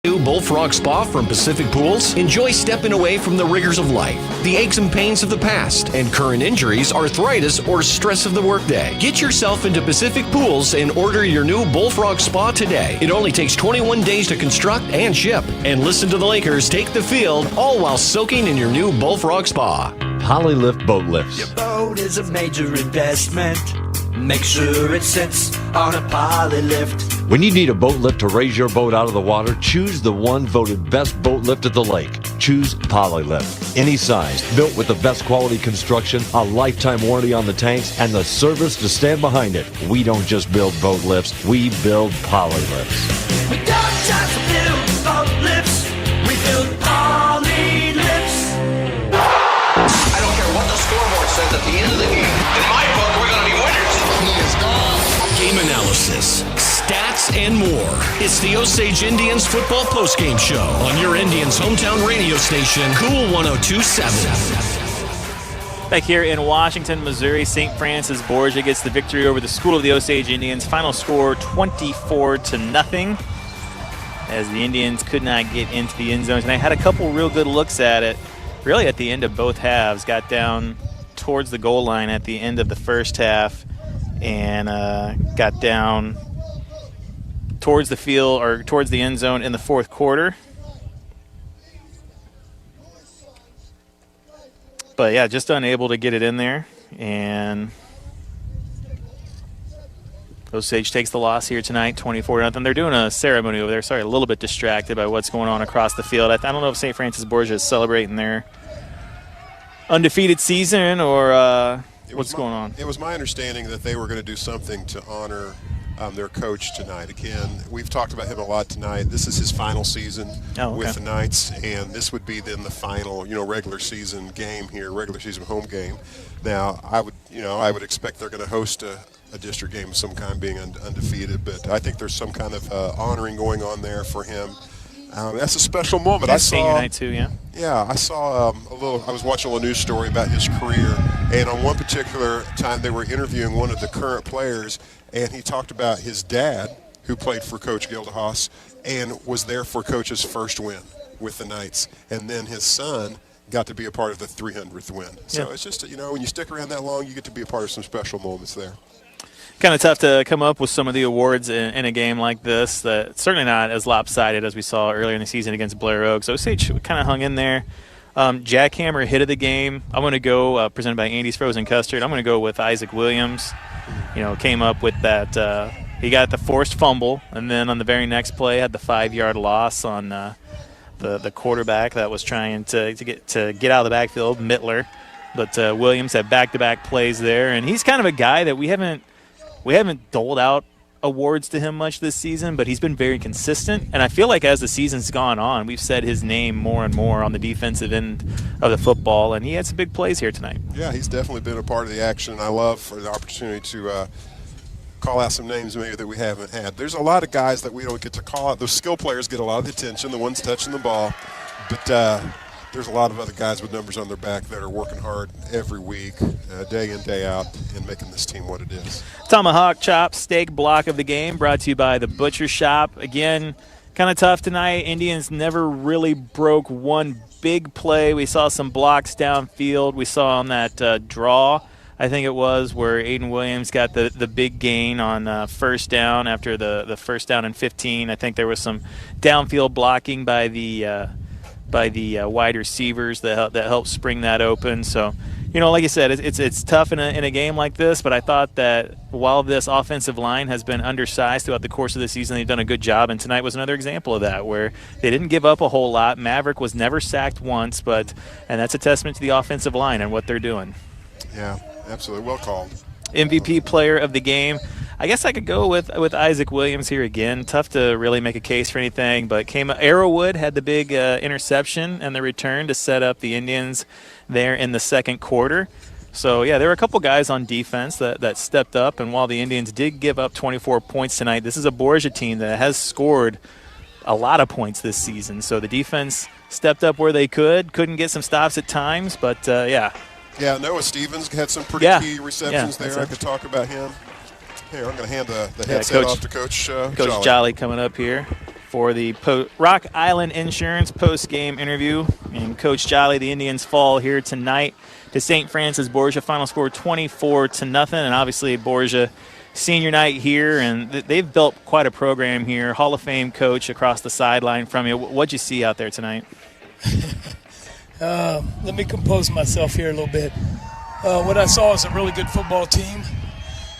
New Bullfrog Spa from Pacific Pools? Enjoy stepping away from the rigors of life, the aches and pains of the past, and current injuries, arthritis, or stress of the workday. Get yourself into Pacific Pools and order your new Bullfrog Spa today. It only takes 21 days to construct and ship. And listen to the Lakers take the field, all while soaking in your new Bullfrog Spa. Polylift Boat Lifts. Your boat is a major investment. Make sure it sits on a Polylift. When you need a boat lift to raise your boat out of the water, choose the one voted best boat lift at the lake. Choose Polylift. Any size, built with the best quality construction, a lifetime warranty on the tanks, and the service to stand behind it. We don't just build boat lifts, we build Polylifts. We don't just build boat lifts, we build Polylifts. I don't care what the scoreboard says at the end of the game. In my book, we're going to be winners. He is gone. Game analysis, stats, and more. It's the Osage Indians football postgame show on your Indians' hometown radio station, Cool 102.7. Back here in Washington, Missouri, St. Francis Borgia gets the victory over the School of the Osage Indians. Final score 24-0, as the Indians could not get into the end zones. And I had a couple real good looks at it, really at the end of both halves. Got down towards the goal line at the end of the first half and got down towards the field or towards the end zone in the fourth quarter. But yeah, just unable to get it in there, and Osage takes the loss here tonight, 24-0. They're doing a ceremony over there. Sorry, a little bit distracted by what's going on across the field. I don't know if St. Francis Borgia is celebrating their undefeated season or what's going on. It was my understanding that they were going to do something to honor their coach tonight. Again, we've talked about him a lot tonight. This is his final season with the Knights, and this would be then the final, regular season game here, regular season home game. Now, I would expect they're going to host a district game of some kind, being undefeated, but I think there's some kind of honoring going on there for him. That's a special moment. I saw senior night too, yeah. Yeah, I saw I was watching a news story about his career, and on one particular time they were interviewing one of the current players, and he talked about his dad, who played for Coach Gildehaus and was there for Coach's first win with the Knights, and then his son got to be a part of the 300th win. So it's just, when you stick around that long, you get to be a part of some special moments there. Kind of tough to come up with some of the awards in a game like this. That's certainly not as lopsided as we saw earlier in the season against Blair Oaks. Osage kind of hung in there. Jackhammer hit of the game. I'm going to go, presented by Andy's Frozen Custard, I'm going to go with Isaac Williams. Came up with that. He got the forced fumble, and then on the very next play had the 5-yard loss on the quarterback that was trying to get out of the backfield, Mittler. But Williams had back-to-back plays there, and he's kind of a guy that we haven't doled out awards to him much this season, but he's been very consistent. And I feel like as the season's gone on, we've said his name more and more on the defensive end of the football, and he had some big plays here tonight. Yeah, he's definitely been a part of the action. I love for the opportunity to call out some names maybe that we haven't had. There's a lot of guys that we don't get to call out. Those skill players get a lot of the attention, the ones touching the ball, but there's a lot of other guys with numbers on their back that are working hard every week, day in, day out, and making this team what it is. Tomahawk chop steak block of the game brought to you by the Butcher Shop. Again, kind of tough tonight. Indians never really broke one big play. We saw some blocks downfield. We saw on that draw, I think it was, where Aiden Williams got the big gain on first down after the first down and 15. I think there was some downfield blocking by the wide receivers that helped spring that open. So, like you said, it's tough in a game like this, but I thought that while this offensive line has been undersized throughout the course of the season, they've done a good job, and tonight was another example of that, where they didn't give up a whole lot. Maverick was never sacked once, and that's a testament to the offensive line and what they're doing. Yeah, absolutely. Well called. MVP player of the game. I guess I could go with Isaac Williams here again. Tough to really make a case for anything, but Arrowwood had the big interception and the return to set up the Indians there in the second quarter. So, yeah, there were a couple guys on defense that stepped up, and while the Indians did give up 24 points tonight, this is a Borgia team that has scored a lot of points this season. So the defense stepped up where they couldn't get some stops at times, but, yeah. Yeah, Noah Stevens had some pretty key receptions there. I could talk about him. Here, I'm going to hand the headset off to Coach Jolly coming up here. for the Rock Island Insurance post-game interview. And Coach Jolly, the Indians fall here tonight to St. Francis Borgia. Final score 24-0. And obviously Borgia senior night here, and they've built quite a program here. Hall of Fame coach across the sideline from you. What'd you see out there tonight? Let me compose myself here a little bit. What I saw is a really good football team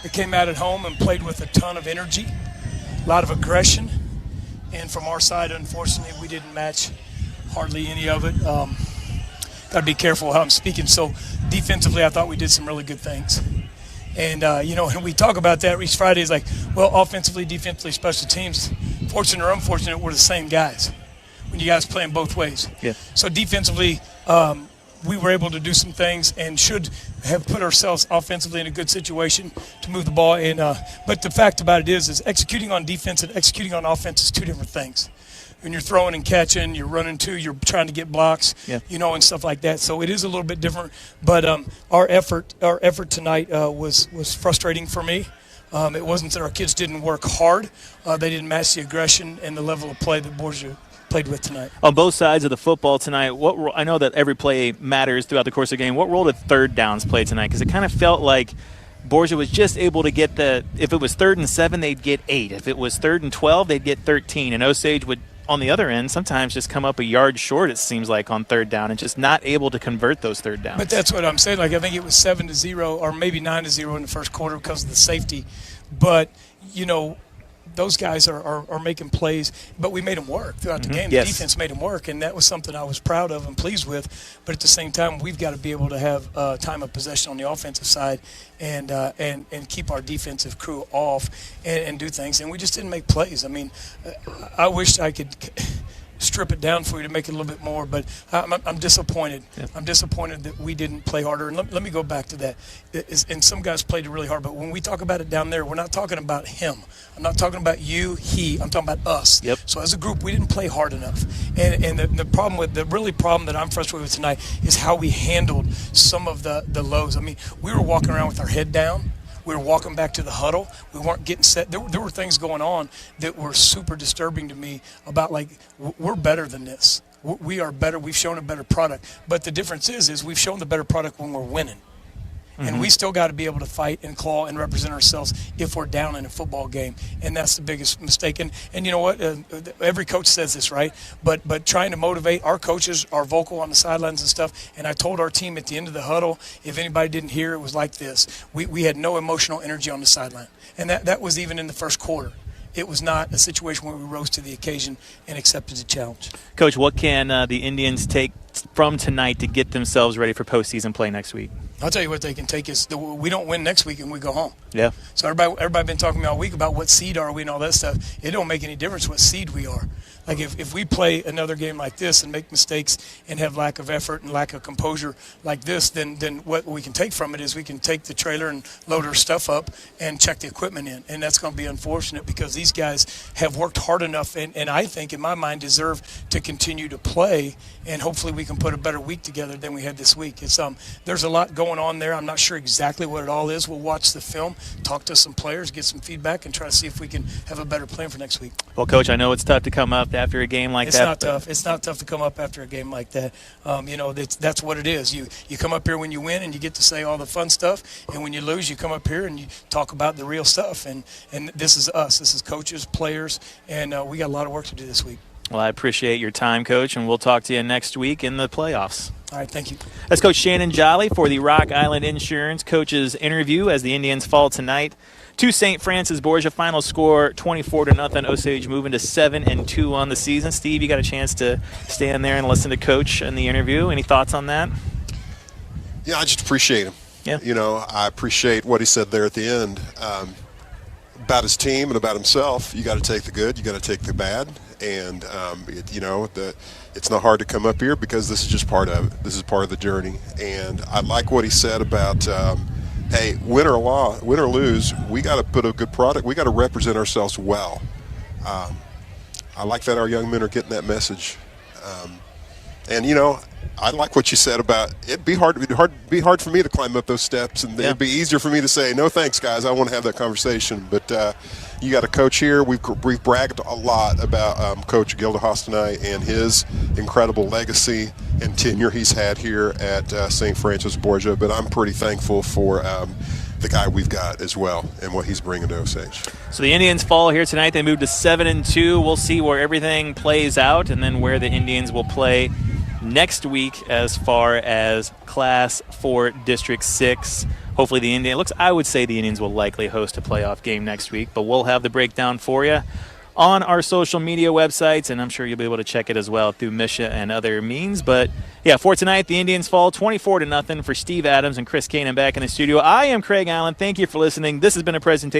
that came out at home and played with a ton of energy, a lot of aggression. And from our side, unfortunately, we didn't match hardly any of it. Got to be careful how I'm speaking. So defensively, I thought we did some really good things. And, when we talk about that, each Friday is like, well, offensively, defensively, special teams, fortunate or unfortunate, we're the same guys when you guys playing both ways. Yeah. So defensively, we were able to do some things and should have put ourselves offensively in a good situation to move the ball in. But the fact about it is executing on defense and executing on offense is two different things. When you're throwing and catching, you're running too, you're trying to get blocks, and stuff like that. So it is a little bit different. But our effort tonight was frustrating for me. It wasn't that our kids didn't work hard. They didn't match the aggression and the level of play that Borgia played with tonight. On both sides of the football tonight, I know that every play matters throughout the course of the game. What role did third downs play tonight? Because it kind of felt like Borgia was just able to get if it was 3rd and 7, they'd get 8. If it was 3rd and 12, they'd get 13. And Osage would, on the other end, sometimes just come up a yard short, it seems like, on third down and just not able to convert those third downs. But that's what I'm saying. Like, I think it was 7-0 or maybe 9-0 in the first quarter because of the safety. But, those guys are making plays, but we made them work throughout the game. Yes. The defense made them work, and that was something I was proud of and pleased with. But at the same time, we've got to be able to have time of possession on the offensive side and keep our defensive crew off and do things. And we just didn't make plays. I mean, I wish I could strip it down for you to make it a little bit more, but I'm disappointed. Yeah. I'm disappointed that we didn't play harder. And let me go back to that. And some guys played really hard, but when we talk about it down there, we're not talking about him. I'm not talking about you, he. I'm talking about us. Yep. So as a group, we didn't play hard enough. And the problem that I'm frustrated with tonight is how we handled some of the lows. I mean, we were walking around with our head down. We were walking back to the huddle. We weren't getting set. There were things going on that were super disturbing to me about, like, we're better than this. We are better. We've shown a better product. But the difference is we've shown the better product when we're winning. And we still got to be able to fight and claw and represent ourselves if we're down in a football game. And that's the biggest mistake. And you know what? Every coach says this, right? But trying to motivate, our coaches are vocal on the sidelines and stuff. And I told our team at the end of the huddle, if anybody didn't hear, it was like this. We had no emotional energy on the sideline. And that was even in the first quarter. It was not a situation where we rose to the occasion and accepted the challenge. Coach, what can the Indians take from tonight to get themselves ready for postseason play next week? I'll tell you what they can take is we don't win next week and we go home. Yeah. So everybody been talking to me all week about what seed are we and all that stuff. It don't make any difference what seed we are. Like if we play another game like this and make mistakes and have lack of effort and lack of composure like this, then what we can take from it is we can take the trailer and load our stuff up and check the equipment in. And that's going to be unfortunate because these guys have worked hard enough and I think in my mind deserve to continue to play, and hopefully we can put a better week together than we had this week. It's there's a lot going on there. I'm not sure exactly what it all is. We'll watch the film, talk to some players, get some feedback, and try to see if we can have a better plan for next week. Well, Coach, I know it's tough to come up after a game like that. It's not tough. It's not tough to come up after a game like that. That's what it is. You come up here when you win and you get to say all the fun stuff, and when you lose, you come up here and you talk about the real stuff. And this is us. This is coaches, players, and we got a lot of work to do this week. Well, I appreciate your time, Coach, and we'll talk to you next week in the playoffs. All right, thank you. That's Coach Shannon Jolly for the Rock Island Insurance Coaches interview as the Indians fall tonight to St. Francis Borgia. Final score 24-0. Osage moving to 7-2 on the season. Steve, you got a chance to stand there and listen to Coach in the interview. Any thoughts on that? Yeah, I just appreciate him. Yeah. I appreciate what he said there at the end about his team and about himself. You got to take the good, you got to take the bad, and it's not hard to come up here because this is just part of it. This is part of the journey, and I like what he said about, hey, win or lose, we got to put a good product. We got to represent ourselves well. I like that our young men are getting that message, and I like what you said about it'd be hard for me to climb up those steps, and it'd be easier for me to say no thanks, guys. I want to have that conversation. But you got a coach here. We've bragged a lot about Coach Gilda tonight and his incredible legacy and tenure he's had here at St. Francis Borgia. But I'm pretty thankful for the guy we've got as well and what he's bringing to Osage. So the Indians fall here tonight. They move to 7-2. We'll see where everything plays out and then where the Indians will play next week as far as Class 4 District 6. Hopefully I would say the Indians will likely host a playoff game next week, but we'll have the breakdown for you on our social media websites, and I'm sure you'll be able to check it as well through Misha and other means. But yeah, for tonight, the Indians fall 24-0 for Steve Adams and Chris Kanan back in the studio. I am Craig Allen. Thank you for listening. This has been a presentation